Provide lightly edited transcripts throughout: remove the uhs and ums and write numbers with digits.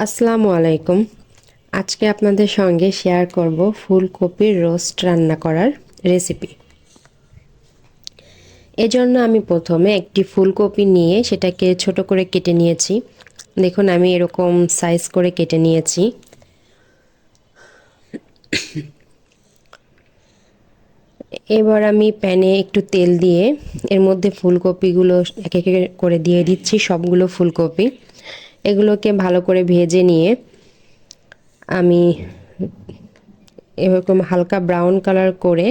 আসসালামু আলাইকুম। আজকে আপনাদের সঙ্গে শেয়ার করব ফুলকপির রোস্ট রান্না করার রেসিপি। এজন্য আমি প্রথমে একটি ফুলকপি নিয়ে সেটাকে ছোট করে কেটে নিয়েছি। দেখুন আমি এরকম সাইজ করে কেটে নিয়েছি। এবার আমি প্যানে একটু তেল দিয়ে এর মধ্যে ফুলকপিগুলো এক এক করে দিয়ে দিচ্ছি, সবগুলো ফুলকপি। এগুলোকে ভালো করে ভেজে নিয়ে আমি এরকম হালকা ব্রাউন কালার করে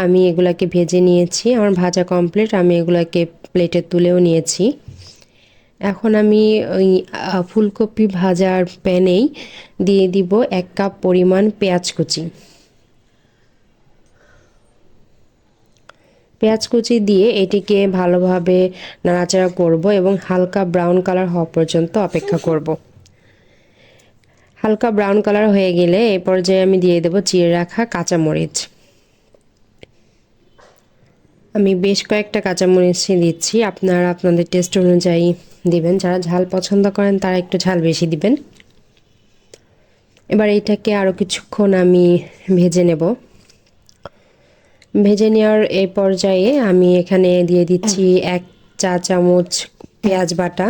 আমি এগুলাকে ভেজে নিয়েছি। আমার ভাজা কমপ্লিট, আমি এগুলাকে প্লেটে তুলেও নিয়েছি। এখন আমি ওই ফুলকপি ভাজার প্যানেই দিয়ে দিব 1 কাপ পরিমাণ পেঁয়াজ কুচি। পেঁয়াজ কুচি দিয়ে এটিকে ভালোভাবে নাড়াচাড়া করব এবং হালকা ব্রাউন কালার হওয়া পর্যন্ত অপেক্ষা করব। হালকা ব্রাউন কালার হয়ে গেলে এই পর্যায়ে আমি দিয়ে দেব চিড়ে রাখা কাঁচামরিচ। আমি বেশ কয়েকটা কাঁচামরিচ দিচ্ছি, আপনারা আপনাদের টেস্ট অনুযায়ী দিবেন। যারা ঝাল পছন্দ করেন তারা একটু ঝাল বেশি দিবেন। এবার এইটাকে আরও কিছুক্ষণ আমি ভেজে নেব। ভেজে নেওয়ার এই পর্যায়ে আমি এখানে দিয়ে দিচ্ছি 1 চা চামচ পেঁয়াজ বাটা,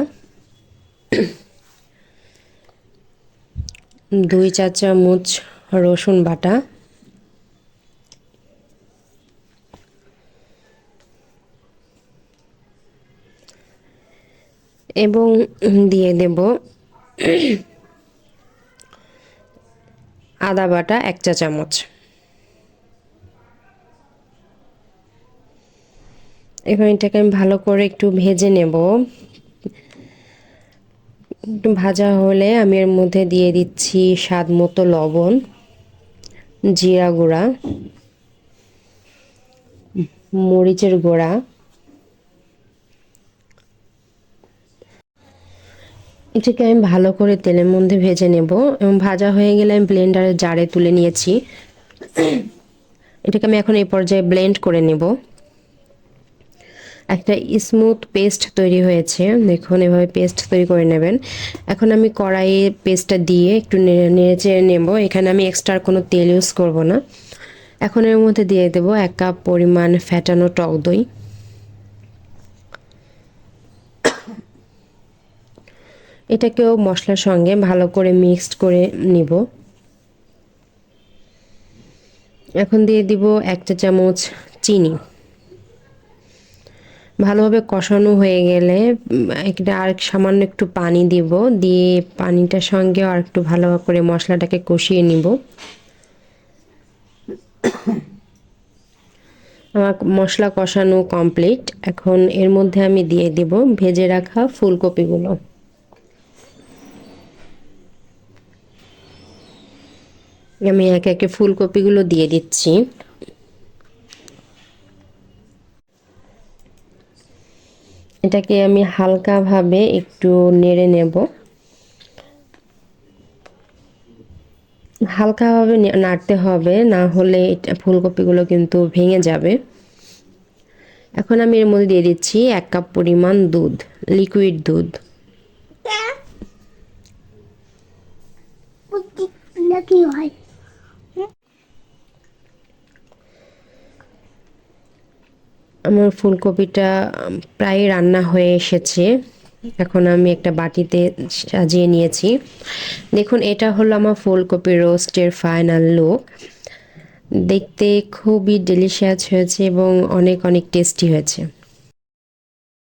2 চা চামচ রসুন বাটা, এবং দিয়ে দেব আদা বাটা 1 চা চামচ। এখন এটাকে আমি ভালো করে একটু ভেজে নেব। একটু ভাজা হলে আমি এর মধ্যে দিয়ে দিচ্ছি স্বাদ মতো লবণ, জিরা গুঁড়া, মরিচের গুঁড়া, এটাকে আমি ভালো করে তেলের মধ্যে ভেজে নেব এবং ভাজা হয়ে গেলে আমি ব্লেন্ডারের জারে তুলে নিয়েছি। এটাকে আমি এখন এই পর্যায়ে ব্লেন্ড করে নেব। একটা স্মুথ পেস্ট তৈরি হয়েছে, দেখুন এভাবে পেস্ট তৈরি করে নেবেন। এখন আমি কড়াইয়ে পেস্টটা দিয়ে একটু নেড়ে চেড়ে নেব। এখানে আমি এক্সট্রা কোনো তেল ইউজ করব না। এখন এর মধ্যে দিয়ে দেব 1 কাপ পরিমাণ ফ্যাটানো টক দই। এটাকেও মশলার সঙ্গে ভালো করে মিক্সড করে নিব। এখন দিয়ে দিব 1 চা চামচ চিনি। ভালোভাবে কষানো হয়ে গেলে এটা আর সামান্য একটু পানি দিব, দিয়ে পানিটার সঙ্গে আর একটু ভালো করে মশলাটাকে কষিয়ে নিব। আমার মশলা কষানো কমপ্লিট। এখন এর মধ্যে আমি দিয়ে দিব ভেজে রাখা ফুলকপিগুলো। আমি একে একে ফুলকপিগুলো দিয়ে দিচ্ছি। এটাকে আমি হালকাভাবে একটু নেড়ে নেব। হালকাভাবে নাড়তে হবে, না হলে এটা ফুলকপিগুলো কিন্তু ভেঙে যাবে। এখন আমি এর মধ্যে দিয়ে দিচ্ছি 1 কাপ পরিমাণ দুধ, লিকুইড দুধ। আমার ফুলকপিটা প্রায় রান্না হয়ে এসেছে। এখন আমি একটা বাটিতে সাজিয়ে নিয়েছি। দেখুন এটা হলো আমার ফুলকপি রোস্টের ফাইনাল লুক। দেখতে খুবই ডেলিশিয়াস হয়েছে এবং অনেক অনেক টেস্টি হয়েছে।